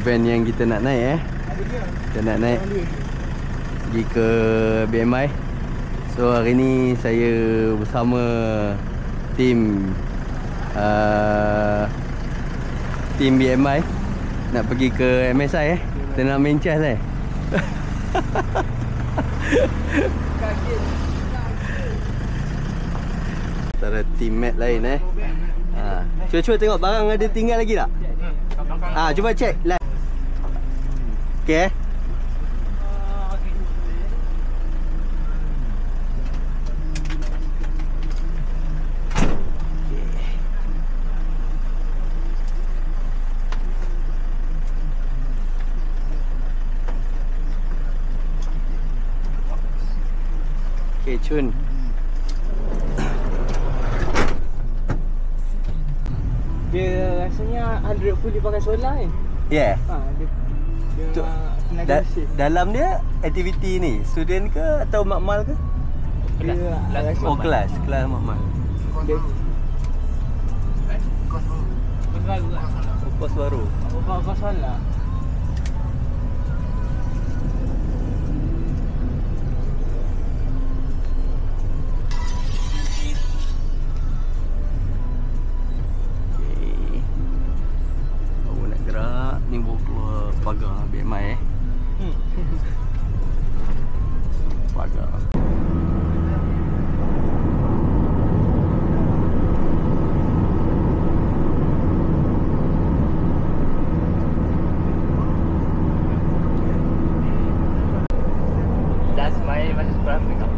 event yang kita nak naik kita nak naik pergi ke BMI. So hari ni saya bersama tim BMI nak pergi ke MSI kita nak main chess antara teammate lain cuba tengok barang ada tinggal lagi tak? Cuba cek live. Okey Cun. Dia rasanya 100 full dipakai solar ni. Yeah. Dia dalam dia aktiviti ni student ke atau makmal ke? Kelas makmal. Kos baru. Kos solar. Ni bawa keluar pagar BMI pagar. Last mile masih sekolah menengah.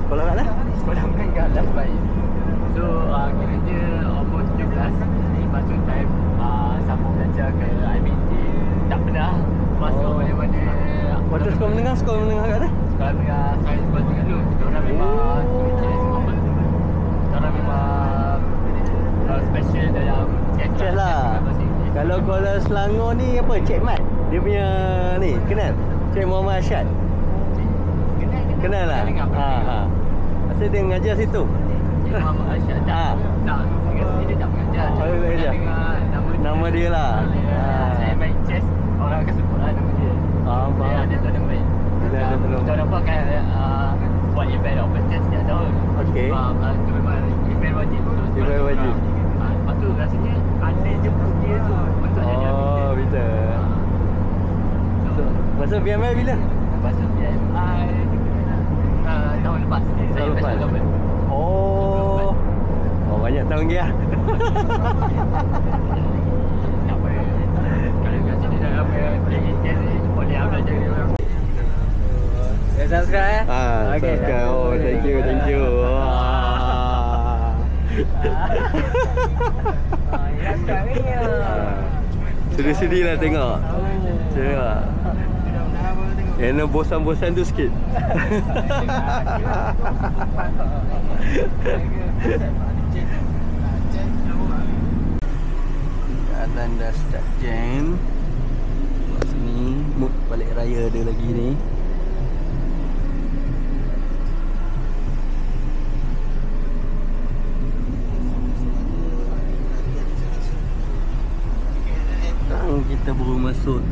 Sekolah mana? Sekolah menengah last mile. So kira dia umur 17. Lepas tu time sambung belajar ke IBT. Tak pernah masuk mana-mana. Waktu sekolah menengah kat mana? Sekolah menengah saya sekolah tengah dulu. Diorang memang diorang memang special dalam chess lah. Kalau Kuala Selangor ni apa? Cik Mat. Dia punya ni kenal? Cik Muhammad Asyad. Kenal lah. Masa dia mengajar situ. Cik Muhammad Asyad tak. Dia tak mengajar. Nama dia lah. Saya main chess, orang akan sebut lah nama dia. Dia ada tournament. Kita nampak kan buat event open chess setiap tahun. Okey. Itu memang event wajib. Event wajib. Lepas tu rasanya ada jemput dia tu untuk jadi arbiter. Betul. Masa BMI bila? Masa BMI tahun lepas. Saya lepas. Oh, banyak tahun lagi lah. Tak apa. Kalau kat sini dah apa playing chess ni boleh belajar dia orang. Subscribe Okay. Oh, thank you. Sedih-sedih lah tengok. Yang bosan-bosan tu sikit. Keadaan dah start jam. Kat sini mood balik raya ada lagi ni. Kita baru masuk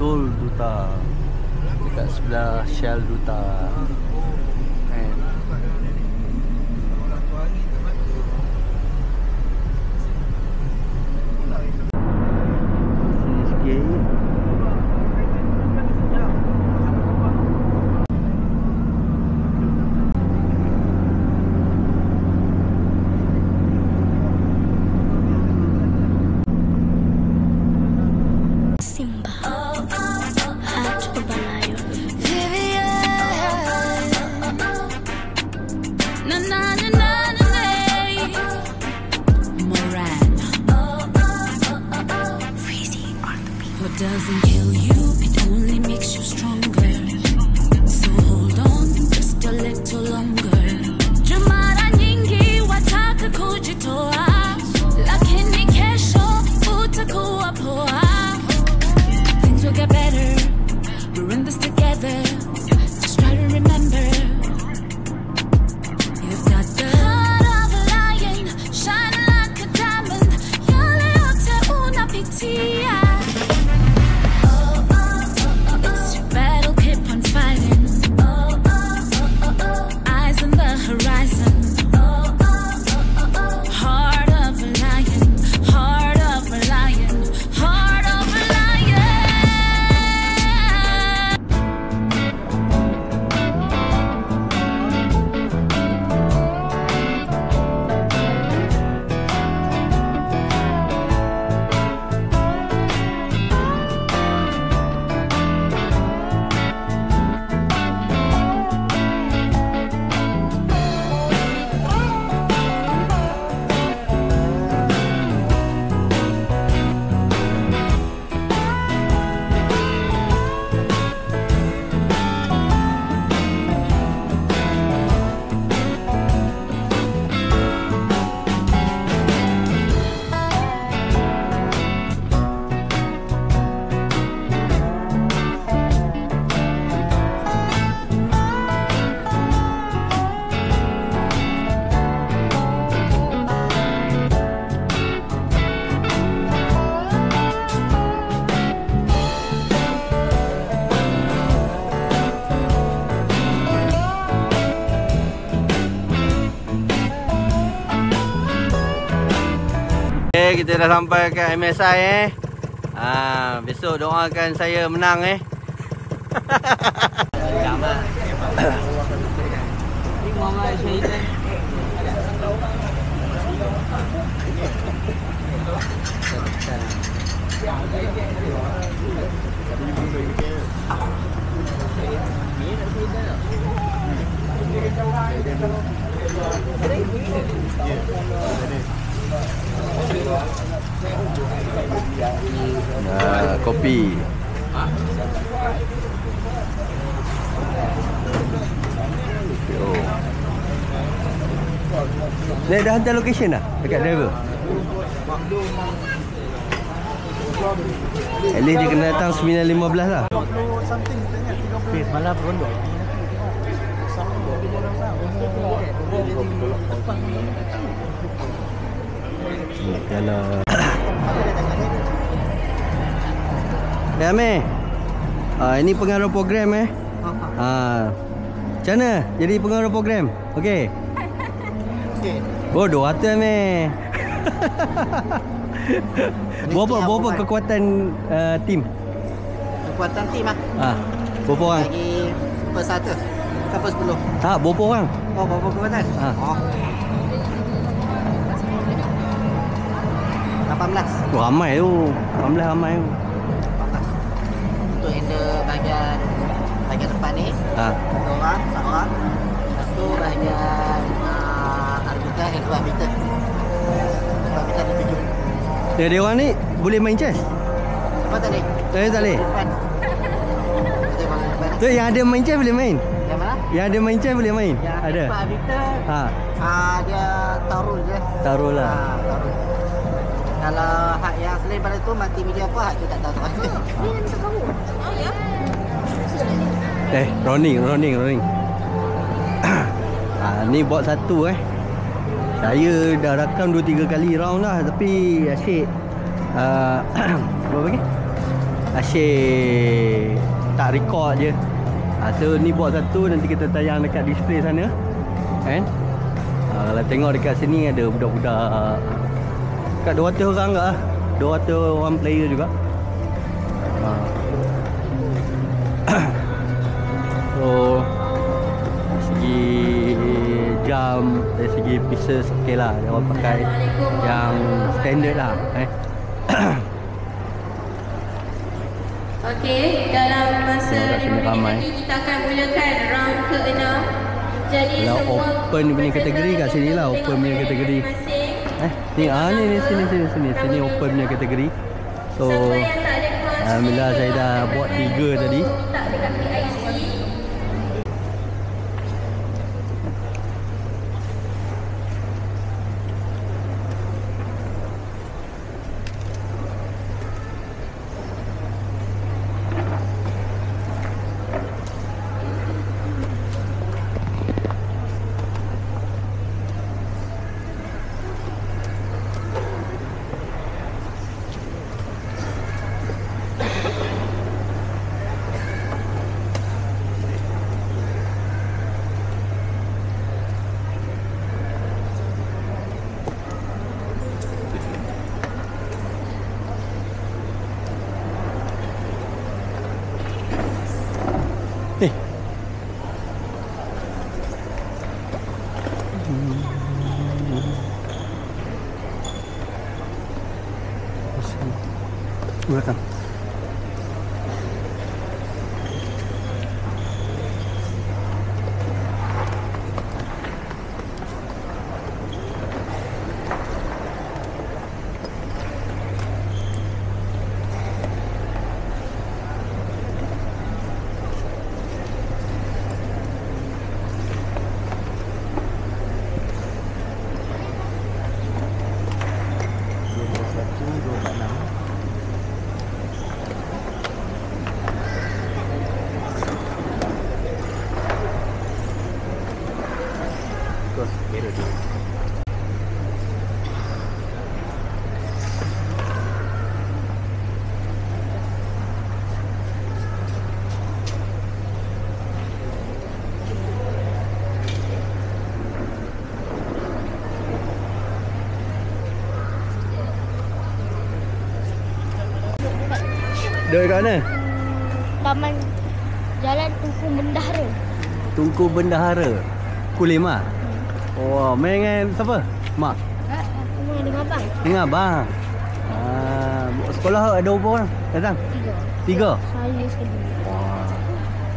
Tol Duta dekat sebelah Shell Duta. Sini sikit. Doesn't kill you, it only makes you stronger. So hold on just a little longer. Mara nyingi wataka kujitoa, lakini kesho utakuwa poa. Things will get better, we're in this together. Just try to remember, you've got the heart of a lion, shining like a diamond. Yale yote unapitia. Okay, kita dah sampai ke MSI besok doakan saya menang kopi. Nek dah hantar location dah dekat driver. At least dia kena datang 9.15 lah. Malam rondok. Yalah. Ya Amir. Ini pengaruh program macam mana jadi pengaruh program? Okey. Bodoh hati Amir. Berapa kekuatan tim? Kekuatan tim berapa orang? Lagi per 100 sampai 10. Tak, berapa orang? Oh, berapa kekuatan? 18. Ramai tu. 18 ramai tu. 18. Untuk handle bahagian depan ni. Satu orang. Lepas tu bahagian arbiter handle arbiter. Arbiter ada 7. Dia orang ni boleh main chess? Apa tadi? Tak boleh. Depan. Tu yang ada main chess boleh main? Yang mana? Yang ada main chess boleh main? Yang ada. arbiter. Dia taruh je. Taruh lah. Taruh. Kalau hak yang selain pada tu mati media apa hak tu tak tahu. Running. Ni bot satu Saya dah rakam 2-3 kali round dah tapi asyik apa lagi? Asyik tak record je. So ni bot satu nanti kita tayang dekat display sana. Kan? Kalau tengok dekat sini ada budak-budak kat 200 orang ke 200 orang player juga. So dari segi jam, dari segi pieces okey lah. Dia orang pakai yang standard lah Okey, dalam masa 5 minit lagi kita akan mulakan round ke-6. Jadi kalau semua open punya kategori kat sini lah, open punya kategori. Sini open punya kategori. So alhamdulillah saya dah buat 3 tadi. tak dekat PIC. Belakang. Duduk kat mana? Taman Jalan Tunku Bendahara. Tunku Bendahara. Kulim ah. Oh, main dengan siapa? Mak. Aku main dengan abang. Dengan abang. Sekolah ada berapa orang datang? 3. Saya sekali. Wah.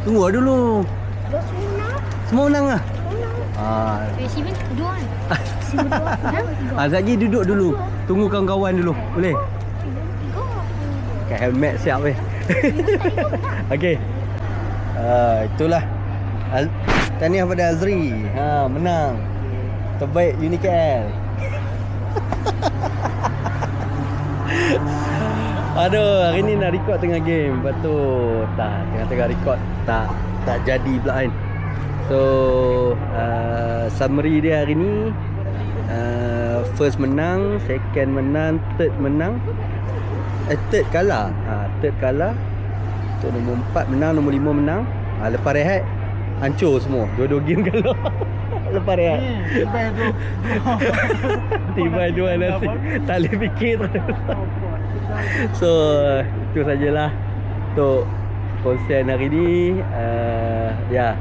Tunggu dulu. Dua semua. Semua menang ah. Sibin dua kan? Sibin dua. Sekejap lagi duduk dulu. Tunggu kawan-kawan dulu. Boleh? Pakai helmet siap weh. Okey. Itulah. Tahniah pada Azri. Menang. Terbaik UniKL. Aduh, hari ni nak record tengah game. Lepas tu tengah record tak jadi pula kan. So summary dia hari ni, first menang, second menang, third menang. Third kalah. Third kalah. Untuk nombor 4 menang, nombor 5 menang. Lepas rehat hancur semua. Dua-dua game kalah. Lepas rehat. Tiba dua nasi. Tak boleh fikir. So itu sajalah untuk konsen hari ni. Ya,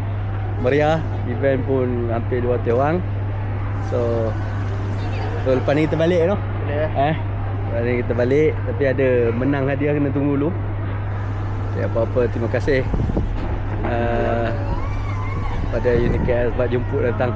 meriah. Event pun hampir 200 orang. So lepas ni kita balik no? Boleh. Lepas ni kita balik. Tapi ada menang hadiah kena tunggu dulu. Okay, apa-apa terima kasih pada UniKL sebab jemput datang.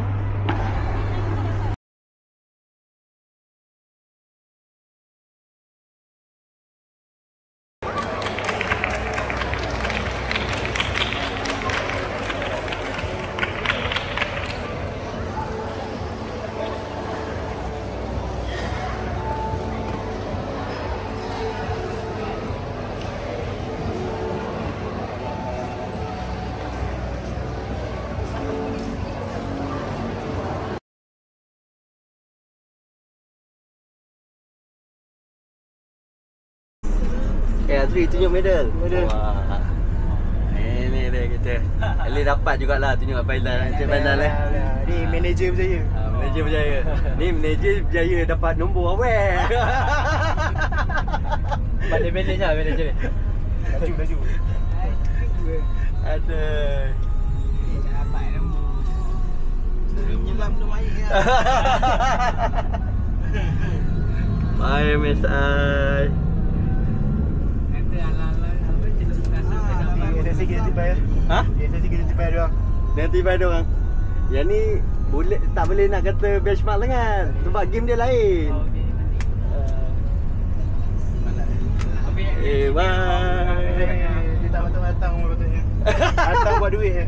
Azri tunjuk medal. Wah. Ini dia kita. Ali dapat jugalah tunjuk Failan. Encik Failan Ni manager berjaya. Manager berjaya. Ni manager berjaya dapat nombor awal. Dapat dia manage lah manager ni. Laju. Aduh. Dapat nombor. Nyelam tu main lah. Bye MSI. Sesi kita tiba ya. Sesi kita tiba dia orang. Nanti pada orang. Yang ni boleh tak boleh nak kata benchmark dengan sebab game dia lain. Bye. Dia tak matang-matang katanya. Datang buat duit je.